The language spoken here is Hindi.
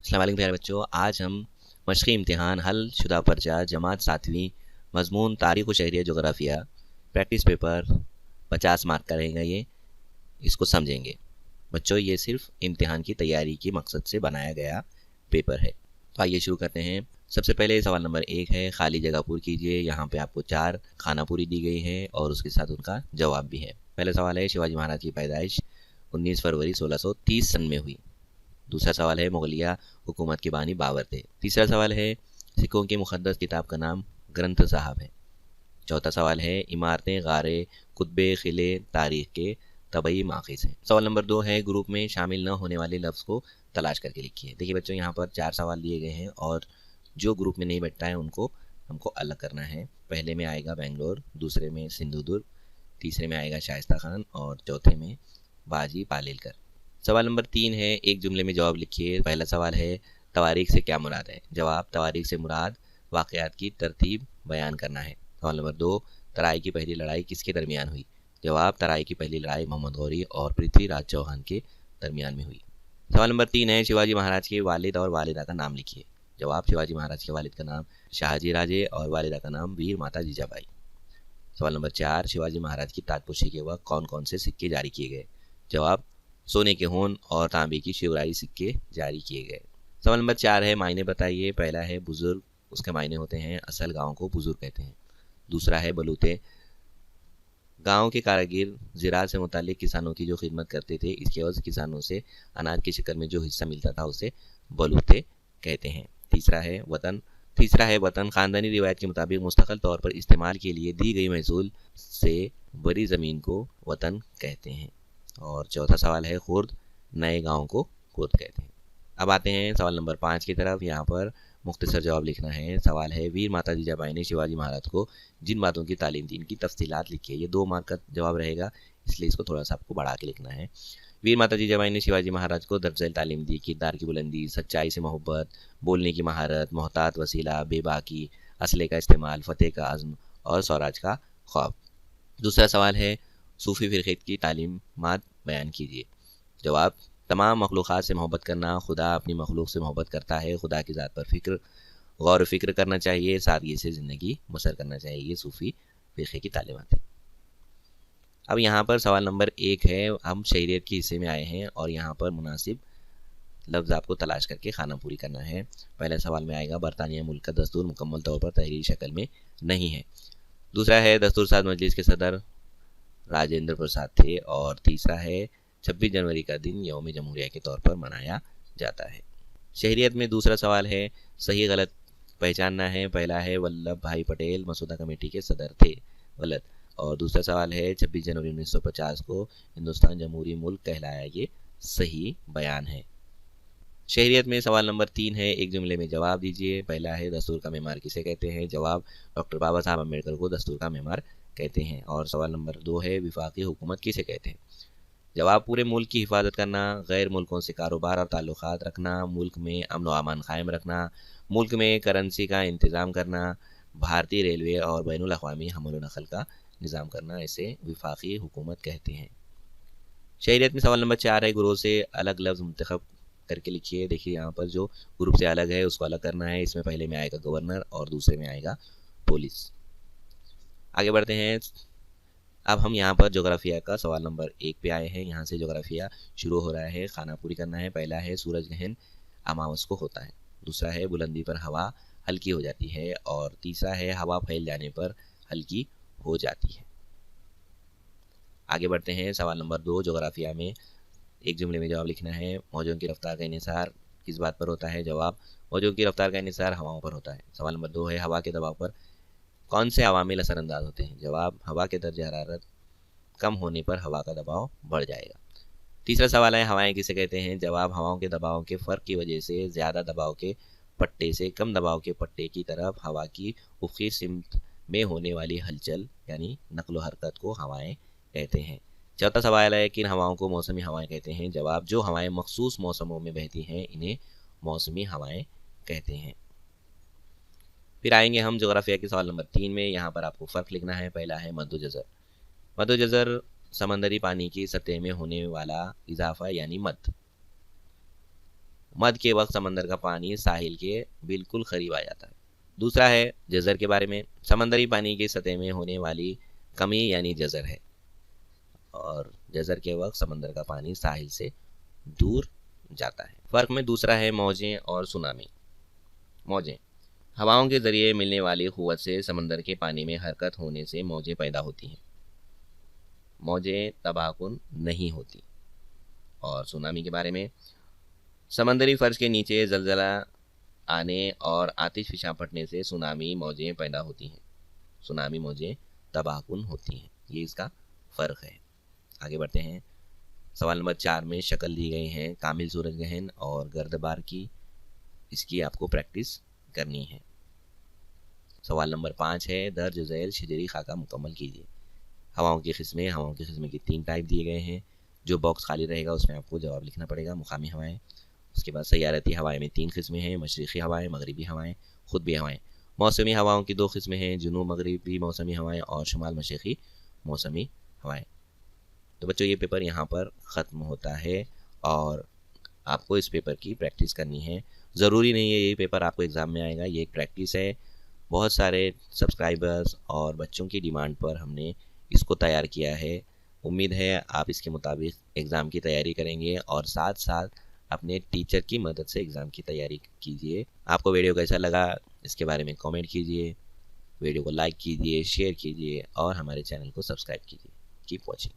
अस्सलाम वालेकुम प्यारे बच्चों, आज हम मशक़ी इम्तिहान हल शुदा पर्चा जमात 7वीं मज़मून तारीख़ व शहरिया जोग्राफ़िया प्रैक्टिस पेपर 50 मार्क का रहेगा। ये इसको समझेंगे बच्चों। ये सिर्फ इम्तिहान की तैयारी के मकसद से बनाया गया पेपर है। तो आइए शुरू करते हैं। सबसे पहले सवाल नंबर 1 है, खाली जगह पूरी कीजिए। यहाँ पे आपको 4 खानापुरी दी गई है और उसके साथ उनका जवाब भी है। पहला सवाल है, शिवाजी महाराज की पैदाइश 19 फरवरी 1630 सन में हुई। दूसरा सवाल है, मुगलिया हुकूमत के बानी बाबर थे। तीसरा सवाल है, सिखों की मुक़द्दस किताब का नाम ग्रंथ साहब है। चौथा सवाल है, इमारतें, गारे, कुतबे, किले तारीख़ के तबई माखिज़ हैं। सवाल नंबर 2 है, ग्रुप में शामिल न होने वाले लफ्ज़ को तलाश करके लिखिए। देखिए बच्चों, यहाँ पर 4 सवाल दिए गए हैं और जो ग्रुप में नहीं बैठता है उनको हमको अलग करना है। पहले में आएगा बेंगलोर, दूसरे में सिंधुदुर्ग, तीसरे में आएगा शाइस्ता खान और चौथे में बाजी पालेलकर। सवाल नंबर 3 है, एक जुमले में जवाब लिखिए। पहला सवाल है, तवारीख से क्या मुराद है। जवाब, तवारीख से मुराद वाक़यात की तरतीब बयान करना है। सवाल नंबर 2, तराई की पहली लड़ाई किसके दरमियान हुई। जवाब, तराई की पहली लड़ाई मोहम्मद गौरी और पृथ्वीराज चौहान के दरमियान में हुई। सवाल नंबर 3 है, शिवाजी महाराज के वालिद और वालिदा का नाम लिखिए। जवाब, शिवाजी महाराज के वालिद का नाम शाहजी राजे और वालिदा का नाम वीर माता जीजाबाई। सवाल नंबर 4, शिवाजी महाराज की ताजपोशी के वक्त कौन कौन से सिक्के जारी किए गए। जवाब, सोने के होन और तांबे की शिवराई सिक्के जारी किए गए। सवाल नंबर 4 है, मायने बताइए। पहला है बुजुर्ग, उसके मायने होते हैं असल गांव को बुजुर्ग कहते हैं। दूसरा है बलूते, गांव के कारीगर ज़राअत से मुताल्लिक किसानों की जो खिदमत करते थे, इसके एवज़ किसानों से अनाज की शक्ल में जो हिस्सा मिलता था उसे बलूते कहते हैं। तीसरा है वतन, ख़ानदानी रिवायत के मुताबिक मुस्तकिल तौर पर इस्तेमाल के लिए दी गई महसूल से बड़ी ज़मीन को वतन कहते हैं। और चौथा सवाल है खुर्द, नए गांव को खुर्द कहते हैं। अब आते हैं सवाल नंबर 5 की तरफ। यहाँ पर मुख्तसर जवाब लिखना है। सवाल है, वीर माता जीजाबाई ने शिवाजी महाराज को जिन बातों की तालीम दी, इनकी तफसीलात लिखिए। ये 2 मार्क का जवाब रहेगा, इसलिए इसको थोड़ा सा आपको बढ़ा के लिखना है। वीर माता जीजाबाई ने शिवाजी महाराज को दर्ज तालीम दी, किरदार की बुलंदी, सच्चाई से मोहब्बत, बोलने की महारत, मोहतात वसीला, बेबाकी, असले का इस्तेमाल, फ़तेह का अज़्म और स्वराज का ख्वाब। दूसरा सवाल है, सूफ़ी फ़िरक़े की तालीमात बयान कीजिए। जवाब, तमाम मखलूक़ात से मोहब्बत करना, खुदा अपनी मखलूक से मोहब्बत करता है, खुदा की ज़ात पर गौर फ़िक्र करना चाहिए, सादगी से ज़िंदगी बसर करना चाहिए। ये सूफ़ी फ़िरक़े की तालीमात है। अब यहाँ पर सवाल नंबर 1 है, हम शहरियत के हिस्से में आए हैं और यहाँ पर मुनासिब लफ्ज़ आपको तलाश करके खाना पूरी करना है। पहले सवाल में आएगा, बरतानिया मुल्क का दस्तूर मुकम्मल तौर पर तहरीरी शक्ल में नहीं है। दूसरा है, दस्तूर साज मजलिस के सदर राजेंद्र प्रसाद थे। और तीसरा है, 26 जनवरी का दिन यौम जमहूरिया के तौर पर मनाया जाता है। शहरियत में दूसरा सवाल है, सही गलत पहचानना है। पहला है, वल्लभ भाई पटेल मसूदा कमेटी के सदर थे, गलत। और दूसरा सवाल है, 26 जनवरी 1950 को हिंदुस्तान जमहूरी मुल्क कहलाया, ये सही बयान है। शहरियत में सवाल नंबर 3 है, एक जुमले में जवाब दीजिए। पहला है, दस्तूर का मेमार किसे कहते हैं। जवाब, डॉक्टर बाबा साहब अम्बेडकर को दस्तूर का मेमार कहते हैं। और सवाल नंबर 2 है, विफाकी हुकूमत किसे कहते हैं। जवाब, पूरे मुल्क की हिफाजत करना, गैर मुल्कों से कारोबार और ताल्लुकात रखना, मुल्क में अमन व अमान कायम रखना, मुल्क में करेंसी का इंतज़ाम करना, भारतीय रेलवे और बैनुल अक़वामी हमल व नक़ल का निज़ाम करना, इसे विफाकी हुकूमत कहते हैं। शहरियत में सवाल नंबर 4 है, ग्रोह से अलग लफ्ज़ मुंतखब करके लिखिए। देखिए यहाँ पर जो ग्रुप से अलग है उसको अलग करना है। इसमें पहले में आएगा गवर्नर और दूसरे में आएगा पुलिस। आगे बढ़ते हैं। अब हम यहाँ पर जोग्राफिया का सवाल नंबर 1 पे आए हैं। यहाँ से जोग्राफिया शुरू हो रहा है, खाना पूरी करना है। पहला है, सूरज ग्रहण अमावस को होता है। दूसरा है, बुलंदी पर हवा हल्की हो जाती है। और तीसरा है, हवा फैल जाने पर हल्की हो जाती है। आगे बढ़ते हैं। सवाल नंबर 2, जोग्राफिया में एक जुमले में जवाब लिखना है। मौजों की रफ्तार का इन्हिसार किस बात पर होता है। जवाब, मौजों की रफ्तार का इन्हिसार हवाओं पर होता है। सवाल नंबर 2 है, हवा के दबाव पर कौन से अवामिल असरअंदाज होते हैं। जवाब, हवा के दर्जे हरारत कम होने पर हवा का दबाव बढ़ जाएगा। तीसरा सवाल है, हवाएं किसे कहते हैं। जवाब, हवाओं के दबाव के फ़र्क की वजह से ज़्यादा दबाव के पट्टे से कम दबाव के पट्टे की तरफ हवा की उफ़क़ी सिमत में होने वाली हलचल यानी नक़्ल हरकत को हवाएं कहते हैं। चौथा सवाल है, किन हवाओं को मौसमी हवाएं कहते हैं। जवाब, जो हवाएं मखसूस मौसमों में बहती हैं इन्हें मौसमी हवाएं कहते हैं। फिर आएंगे हम जोग्राफिया के सवाल नंबर 3 में। यहाँ पर आपको फ़र्क लिखना है। पहला है, मद्दुजज़र। मद्दुजज़र समंदरी पानी की सतह में होने वाला इजाफा यानी मद। मध्य के वक्त समंदर का पानी साहिल के बिल्कुल करीब आ जाता है। दूसरा है जज़र के बारे में, समंदरी पानी की सतह में होने वाली कमी यानी जज़र है, और जज़र के वक्त समंदर का पानी साहिल से दूर जाता है। फर्क में दूसरा है मौजें और सुनामी। मौजें हवाओं के जरिए मिलने वाली कुव्वत से समंदर के पानी में हरकत होने से मौजें पैदा होती हैं। मौजें तबाहकुन नहीं होती। और सुनामी के बारे में, समंदरी फर्श के नीचे जलजला आने और आतिशफिशां फटने से सुनामी मौजें पैदा होती हैं। सुनामी मौजें तबाहकुन होती हैं। ये इसका फ़र्क है। आगे बढ़ते हैं। सवाल नंबर 4 में शक्ल दी गई है कामिल सूरज गहन और गर्दबार की। इसकी आपको प्रैक्टिस करनी है। सवाल नंबर 5 है दर्ज झैल शजरी खाका मुकम्मल कीजिए। हवाओं की किस्में की 3 टाइप दिए गए हैं। जो बॉक्स खाली रहेगा उसमें आपको जवाब लिखना पड़ेगा। मुकामी हवाएं, उसके बाद सैयारती हवाएं में 3 किस्में हैं, मशरिक़ी हवाएं, मगरिबी हवाएं, खुतबी हवाएं। मौसमी हवाओं की 2 किस्में हैं, जुनूब मगरिबी मौसमी हवाएं और शुमाल मशरिक़ी मौसमी हवाएं। तो बच्चों ये पेपर यहाँ पर ख़त्म होता है और आपको इस पेपर की प्रैक्टिस करनी है। ज़रूरी नहीं है ये पेपर आपको एग्ज़ाम में आएगा, ये एक प्रैक्टिस है। बहुत सारे सब्सक्राइबर्स और बच्चों की डिमांड पर हमने इसको तैयार किया है। उम्मीद है आप इसके मुताबिक एग्ज़ाम की तैयारी करेंगे और साथ साथ अपने टीचर की मदद से एग्ज़ाम की तैयारी कीजिए। आपको वीडियो कैसा लगा इसके बारे में कमेंट कीजिए, वीडियो को लाइक कीजिए, शेयर कीजिए और हमारे चैनल को सब्सक्राइब कीजिए। Keep watching.